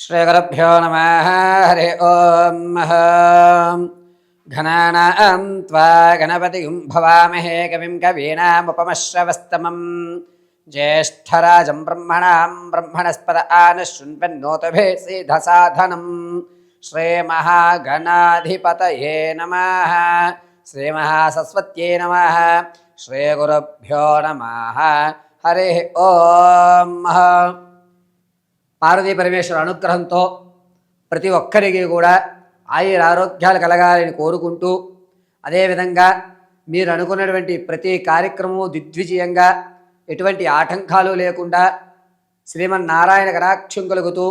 श्रीगुरुभ्यो नमः। हरि ओं। घनानां त्वा गणपतिं भवामहे कविं कवीनामुपमश्रवस्तमं ज्येष्ठराजं ब्रह्मणां ब्रह्मणस्पद आनशृण्वन्नोतभे सिद्धसाधनं श्रीमहागणाधिपतये नमः। श्रीमहासरस्वत्यै नमः। श्रीगुरुभ्यो नमः। हरि ओं। పార్వతీ పరమేశ్వర అనుగ్రహంతో ప్రతి ఒక్కరికి కూడా ఆయుర ఆరోగ్యాలు కలగాలని కోరుకుంటూ, అదేవిధంగా మీరు అనుకున్నటువంటి ప్రతి కార్యక్రమము దిగ్విజయంగా ఎటువంటి ఆటంకాలు లేకుండా శ్రీమన్నారాయణ కటాక్షం కలుగుతూ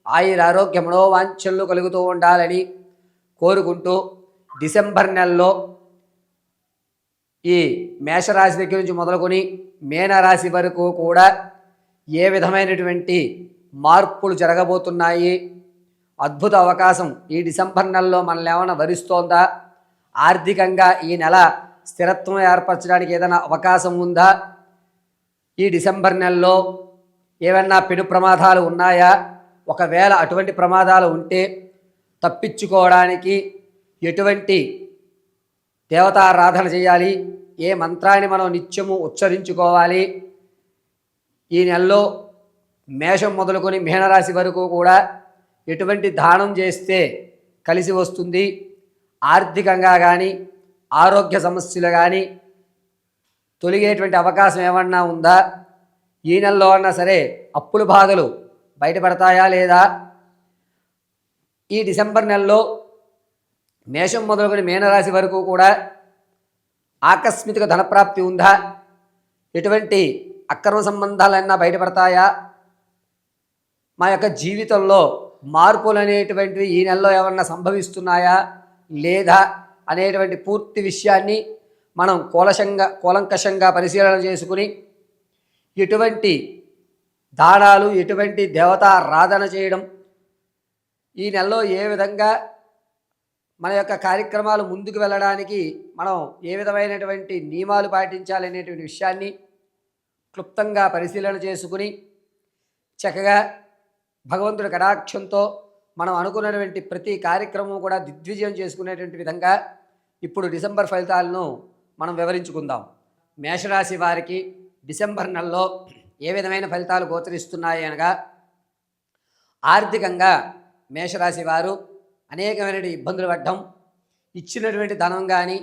ఆయుర ఆరోగ్య మనోవాంఛలు కలుగుతూ ఉండాలని కోరుకుంటూ, డిసెంబర్ నెలలో ఈ మేషరాశి దగ్గర నుంచి మొదలుకొని మీనరాశి వరకు కూడా ఏ విధమైనటువంటి మార్పులు జరగబోతున్నాయి, అద్భుత అవకాశం ఈ డిసెంబర్ నెలలో మనల్ని ఏమైనా వరిస్తోందా, ఆర్థికంగా ఈ నెల స్థిరత్వం ఏర్పరచడానికి ఏదైనా అవకాశం ఉందా, ఈ డిసెంబర్ నెలలో ఏమన్నా పెను ప్రమాదాలు ఉన్నాయా, ఒకవేళ అటువంటి ప్రమాదాలు ఉంటే తప్పించుకోవడానికి ఎటువంటి దేవతారాధన చేయాలి, ఏ మంత్రాన్ని మనం నిత్యము ఉచ్చరించుకోవాలి, ఈ నెలలో మేషం మొదలుకొని మీనరాశి వరకు కూడా ఎటువంటి దానం చేస్తే కలిసి వస్తుంది, ఆర్థికంగా కానీ ఆరోగ్య సమస్యలు కానీ తొలగేటువంటి అవకాశం ఏమన్నా ఉందా, ఈ నెలలో అన్నా సరే అప్పుల బాధలు బయటపడతాయా లేదా, ఈ డిసెంబర్ నెలలో మేషం మొదలుకొని మీనరాశి వరకు కూడా ఆకస్మిక ధనప్రాప్తి ఉందా, ఎటువంటి అక్రమ సంబంధాలన్నా బయటపడతాయా, మా యొక్క జీవితంలో మార్పులు అనేటువంటివి ఈ నెలలో ఏమన్నా సంభవిస్తున్నాయా లేదా అనేటువంటి పూర్తి విషయాన్ని మనం కూలంకషంగా పరిశీలన చేసుకుని ఎటువంటి దానాలు, ఎటువంటి దేవతారాధన చేయడం, ఈ నెలలో ఏ విధంగా మన యొక్క కార్యక్రమాలు ముందుకు వెళ్ళడానికి మనం ఏ విధమైనటువంటి నియమాలు పాటించాలనేటువంటి విషయాన్ని క్లుప్తంగా పరిశీలన చేసుకుని చక్కగా భగవంతుడి కటాక్షంతో మనం అనుకున్నటువంటి ప్రతి కార్యక్రమం కూడా దిగ్విజయం చేసుకునేటువంటి విధంగా ఇప్పుడు డిసెంబర్ ఫలితాలను మనం వివరించుకుందాం. మేషరాశి వారికి డిసెంబర్ నెలలో ఏ విధమైన ఫలితాలు గోచరిస్తున్నాయి అనగా, ఆర్థికంగా మేషరాశి వారు అనేకమైన ఇబ్బందులు పడ్డం, ఇచ్చినటువంటి ధనం కానీ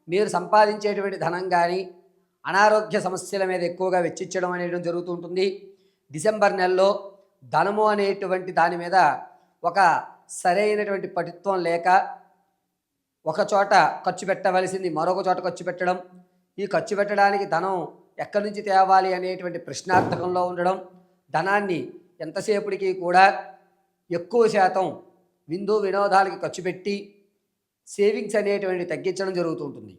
మీరు సంపాదించేటువంటి ధనం కానీ అనారోగ్య సమస్యల మీద ఎక్కువగా వెచ్చించడం అనేది జరుగుతూ ఉంటుంది. డిసెంబర్ నెలలో ధనము అనేటువంటి దాని మీద ఒక సరైనటువంటి పటుత్వం లేక ఒక చోట ఖర్చు పెట్టవలసింది మరొక చోట ఖర్చు పెట్టడం, ఈ ఖర్చు పెట్టడానికి ధనం ఎక్కడి నుంచి తేవాలి అనేటువంటి ప్రశ్నార్థకంలో ఉండడం, ధనాన్ని ఎంతసేపటికి కూడా ఎక్కువ శాతం విందు వినోదాలకి ఖర్చు పెట్టి సేవింగ్స్ అనేటువంటి తగ్గించడం జరుగుతూ ఉంటుంది.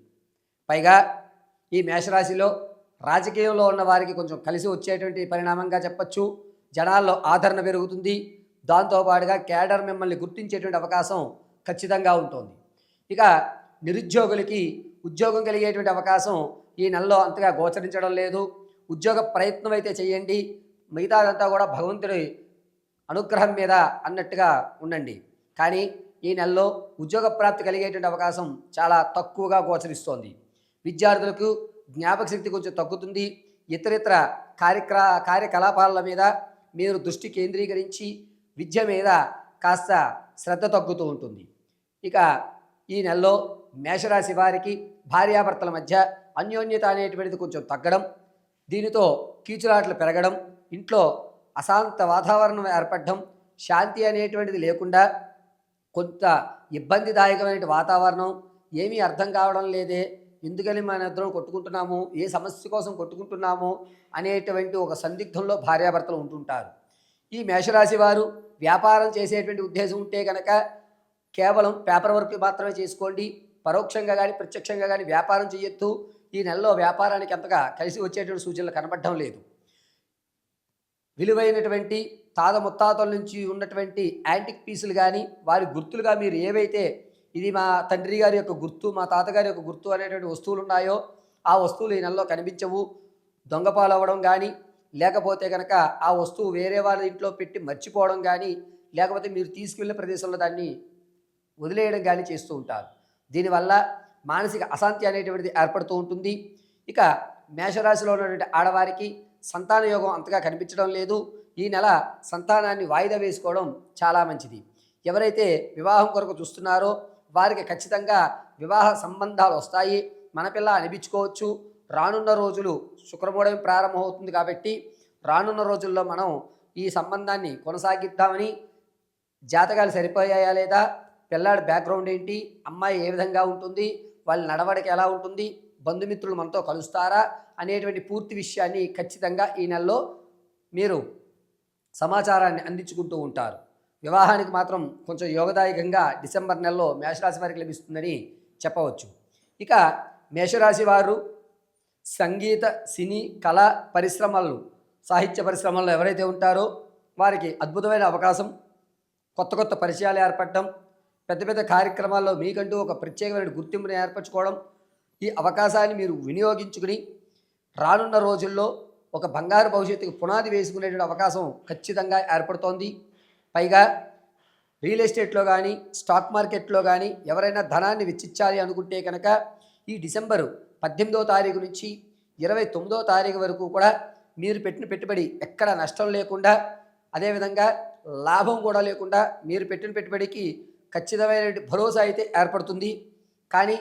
పైగా ఈ మేషరాశిలో రాజకీయంలో ఉన్న వారికి కొంచెం కలిసి వచ్చేటువంటి పరిణామంగా చెప్పచ్చు. జనాల్లో ఆదరణ పెరుగుతుంది, దాంతోపాటుగా క్యాడర్ మిమ్మల్ని గుర్తించేటువంటి అవకాశం ఖచ్చితంగా ఉంటుంది. ఇక నిరుద్యోగులకి ఉద్యోగం కలిగేటువంటి అవకాశం ఈ నెలలో అంతగా గోచరించడం లేదు. ఉద్యోగ ప్రయత్నం అయితే చేయండి, మిగతాదంతా కూడా భగవంతుడి అనుగ్రహం మీద అన్నట్టుగా ఉండండి. కానీ ఈ నెలలో ఉద్యోగ ప్రాప్తి కలిగేటువంటి అవకాశం చాలా తక్కువగా గోచరిస్తోంది. విద్యార్థులకు జ్ఞాపక శక్తి కొంచెం తగ్గుతుంది. ఇతరితర కార్యకలాపాల మీద మీరు దృష్టి కేంద్రీకరించి విద్య మీద కాస్త శ్రద్ధ తగ్గుతూ ఉంటుంది. ఇక ఈ నెలలో మేషరాశి వారికి భార్యాభర్తల మధ్య అన్యోన్యత అనేటువంటిది కొంచెం తగ్గడం, దీనితో కీచులాటలు పెరగడం, ఇంట్లో అశాంత వాతావరణం ఏర్పడడం, శాంతి అనేటువంటిది లేకుండా కొంత ఇబ్బందిదాయకమైన వాతావరణం, ఏమీ అర్థం కావడం లేదే, ఎందుకని మన ఇద్దరం కొట్టుకుంటున్నాము, ఏ సమస్య కోసం కొట్టుకుంటున్నాము అనేటువంటి ఒక సందిగ్ధంలో భార్యాభర్తలు ఉంటుంటారు. ఈ మేషరాశి వారు వ్యాపారం చేసేటువంటి ఉద్దేశం ఉంటే కనుక కేవలం పేపర్ వర్క్ మాత్రమే చేసుకోండి, పరోక్షంగా కానీ ప్రత్యక్షంగా కానీ వ్యాపారం చేయొద్దు. ఈ నెలలో వ్యాపారానికి అంతగా కలిసి వచ్చేటువంటి సూచనలు కనబడడం లేదు. విలువైనటువంటి తాత ముత్తాతల నుంచి ఉన్నటువంటి యాంటిక్ పీసులు కానీ వారి గుర్తులుగా మీరు ఏవైతే ఇది మా తండ్రి గారి యొక్క గుర్తు, మా తాతగారి యొక్క గుర్తు అనేటువంటి వస్తువులు ఉన్నాయో ఆ వస్తువులు ఈ నెలలో కనిపించవు. దొంగపాలు అవ్వడం కానీ, లేకపోతే కనుక ఆ వస్తువు వేరే వాళ్ళ ఇంట్లో పెట్టి మర్చిపోవడం కానీ, లేకపోతే మీరు తీసుకువెళ్ళిన ప్రదేశంలో దాన్ని వదిలేయడం కానీ చేస్తూ ఉంటారు. దీనివల్ల మానసిక అశాంతి అనేటువంటిది ఏర్పడుతూ ఉంటుంది. ఇక మేషరాశిలో ఉన్నటువంటి ఆడవారికి సంతాన యోగం అంతగా కనిపించడం లేదు. ఈ నెల సంతానాన్ని వాయిదా వేసుకోవడం చాలా మంచిది. ఎవరైతే వివాహం కొరకు చూస్తున్నారో వారికి ఖచ్చితంగా వివాహ సంబంధాలు వస్తాయి. మన పిల్ల అనిపించుకోవచ్చు. రానున్న రోజులు శుక్రమూఢం ప్రారంభమవుతుంది కాబట్టి రానున్న రోజుల్లో మనం ఈ సంబంధాన్ని కొనసాగిద్దామని జాతకాలు సరిపోయాయా లేదా, పిల్లాడి బ్యాక్గ్రౌండ్ ఏంటి, అమ్మాయి ఏ విధంగా ఉంటుంది, వాళ్ళ నడవడిక ఎలా ఉంటుంది, బంధుమిత్రులు మనతో కలుస్తారా అనేటువంటి పూర్తి విషయాన్ని ఖచ్చితంగా ఈ నెలలో మీరు సమాచారాన్ని అందించుకుంటూ ఉంటారు. వివాహానికి మాత్రం కొంచెం యోగదాయకంగా డిసెంబర్ నెలలో మేషరాశి వారికి లభిస్తుందని చెప్పవచ్చు. ఇక మేషరాశి వారు సంగీత, సినీ, కళా పరిశ్రమలు, సాహిత్య పరిశ్రమల్లో ఎవరైతే ఉంటారో వారికి అద్భుతమైన అవకాశం, కొత్త కొత్త పరిచయాలు ఏర్పడడం, పెద్ద పెద్ద కార్యక్రమాల్లో మీకంటూ ఒక ప్రత్యేకమైన గుర్తింపుని ఏర్పరచుకోవడం, ఈ అవకాశాన్ని మీరు వినియోగించుకుని రానున్న రోజుల్లో ఒక బంగారు భవిష్యత్తుకు పునాది వేసుకునేటువంటి అవకాశం ఖచ్చితంగా ఏర్పడుతోంది. పైగా రియల్ ఎస్టేట్లో కానీ స్టాక్ మార్కెట్లో కానీ ఎవరైనా ధనాన్ని వెచ్చించాలి అనుకుంటే కనుక ఈ డిసెంబరు 18వ తారీఖు నుంచి 29వ తారీఖు వరకు కూడా మీరు పెట్టిన పెట్టుబడి ఎక్కడ నష్టం లేకుండా, అదేవిధంగా లాభం కూడా లేకుండా మీరు పెట్టిన పెట్టుబడికి ఖచ్చితమైన భరోసా అయితే ఏర్పడుతుంది. కానీ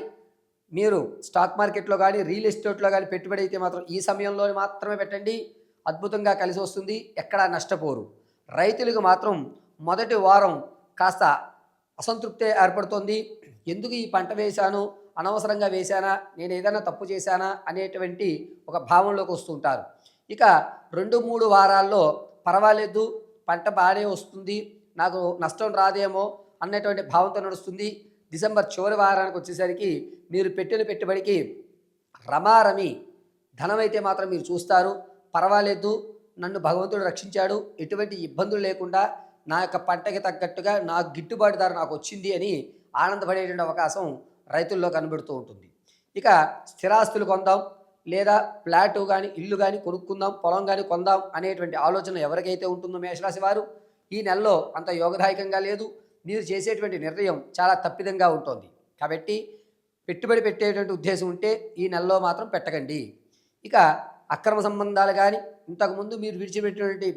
మీరు స్టాక్ మార్కెట్లో కానీ రియల్ ఎస్టేట్లో కానీ పెట్టుబడి అయితే మాత్రం ఈ సమయంలో మాత్రమే పెట్టండి. అద్భుతంగా కలిసి వస్తుంది, ఎక్కడా నష్టపోరు. రైతులకు మాత్రం మొదటి వారం కాస్త అసంతృప్తి ఏర్పడుతుంది. ఎందుకు ఈ పంట వేశాను, అనవసరంగా వేశానా, నేను ఏదైనా తప్పు చేశానా అనేటువంటి ఒక భావంలోకి వస్తుంటారు. ఇక 2-3 వారాల్లో పర్వాలేదు, పంట బాగానే వస్తుంది, నాకు నష్టం రాదేమో అన్నటువంటి భావంతో నడుస్తుంది. డిసెంబర్ చివరి వారానికి వచ్చేసరికి మీరు పెట్టిన పెట్టుబడికి రమారమి ధనమైతే మాత్రం మీరు చూస్తారు. పర్వాలేదు, నన్ను భగవంతుడు రక్షించాడు, ఎటువంటి ఇబ్బందులు లేకుండా నా యొక్క పంటకి తగ్గట్టుగా నాకు గిట్టుబాటు ధర నాకు వచ్చింది అని ఆనందపడేటువంటి అవకాశం రైతుల్లో కనబడుతూ ఉంటుంది. ఇక స్థిరాస్తులు కొందాం, లేదా ఫ్లాటు కానీ ఇల్లు కానీ కొనుక్కుందాం, పొలం కానీ కొందాం అనేటువంటి ఆలోచన ఎవరికైతే ఉంటుందో మేషరాశి వారు, ఈ నెలలో అంత యోగదాయకంగా లేదు. మీరు చేసేటువంటి నిర్ణయం చాలా తప్పిదంగా ఉంటుంది. కాబట్టి పెట్టుబడి పెట్టేటువంటి ఉద్దేశం ఉంటే ఈ నెలలో మాత్రం పెట్టకండి. ఇక అక్రమ సంబంధాలు కానీ, ఇంతకుముందు మీరు విడిచిపెట్టినటువంటి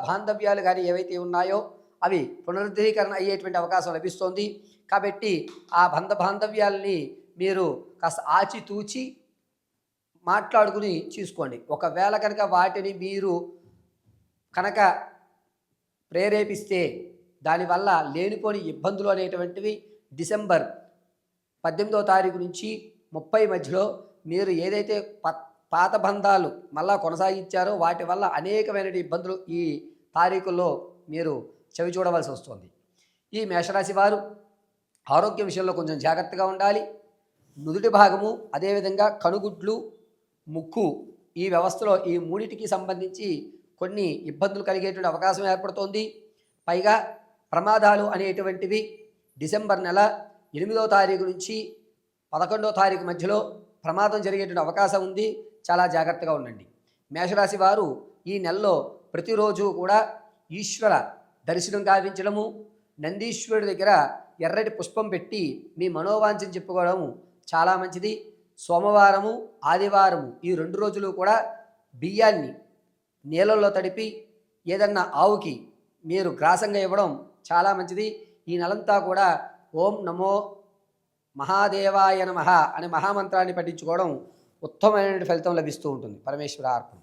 బాంధవ్యాలు కానీ ఏవైతే ఉన్నాయో అవి పునరుద్ధరీకరణ అయ్యేటువంటి అవకాశం లభిస్తోంది. కాబట్టి ఆ బాంధవ్యాలని మీరు కాస్త ఆచితూచి మాట్లాడుకుని చూసుకోండి. ఒకవేళ కనుక వాటిని మీరు కనుక ప్రేరేపిస్తే దానివల్ల లేనిపోని ఇబ్బందులు అనేటువంటివి డిసెంబర్ 18వ తారీఖు నుంచి 30 మధ్యలో మీరు ఏదైతే పాత బంధాలు మళ్ళా కొనసాగించారో వాటి వల్ల అనేకమైన ఇబ్బందులు ఈ తారీఖుల్లో మీరు చవి చూడవలసి వస్తుంది. ఈ మేషరాశి వారు ఆరోగ్య విషయంలో కొంచెం జాగ్రత్తగా ఉండాలి. నుదుటి భాగము, అదేవిధంగా కనుగుడ్లు, ముక్కు, ఈ వ్యవస్థలో ఈ మూడిటికి సంబంధించి కొన్ని ఇబ్బందులు కలిగేటువంటి అవకాశం ఏర్పడుతోంది. పైగా ప్రమాదాలు అనేటువంటివి డిసెంబర్ నెల 8వ తారీఖు నుంచి 11వ తారీఖు మధ్యలో ప్రమాదం జరిగేటువంటి అవకాశం ఉంది. చాలా జాగ్రత్తగా ఉండండి. మేషరాశి వారు ఈ నెలలో ప్రతిరోజు కూడా ఈశ్వర దర్శనం గావించడము, నందీశ్వరుడి దగ్గర ఎర్రటి పుష్పం పెట్టి మీ మనోవాంఛను చెప్పుకోవడం చాలా మంచిది. సోమవారము, ఆదివారము ఈ 2 రోజులు కూడా బియ్యాన్ని నీళ్ళల్లో తడిపి ఏదన్నా ఆవుకి మీరు గ్రాసంగా ఇవ్వడం చాలా మంచిది. ఈ నెలంతా కూడా ఓం నమో మహాదేవాయ నమః అనే మహామంత్రాన్ని పఠించుకోవడం ఉత్తమమైన ఫలితం లభిస్తూ ఉంటుంది. పరమేశ్వర అర్పణ.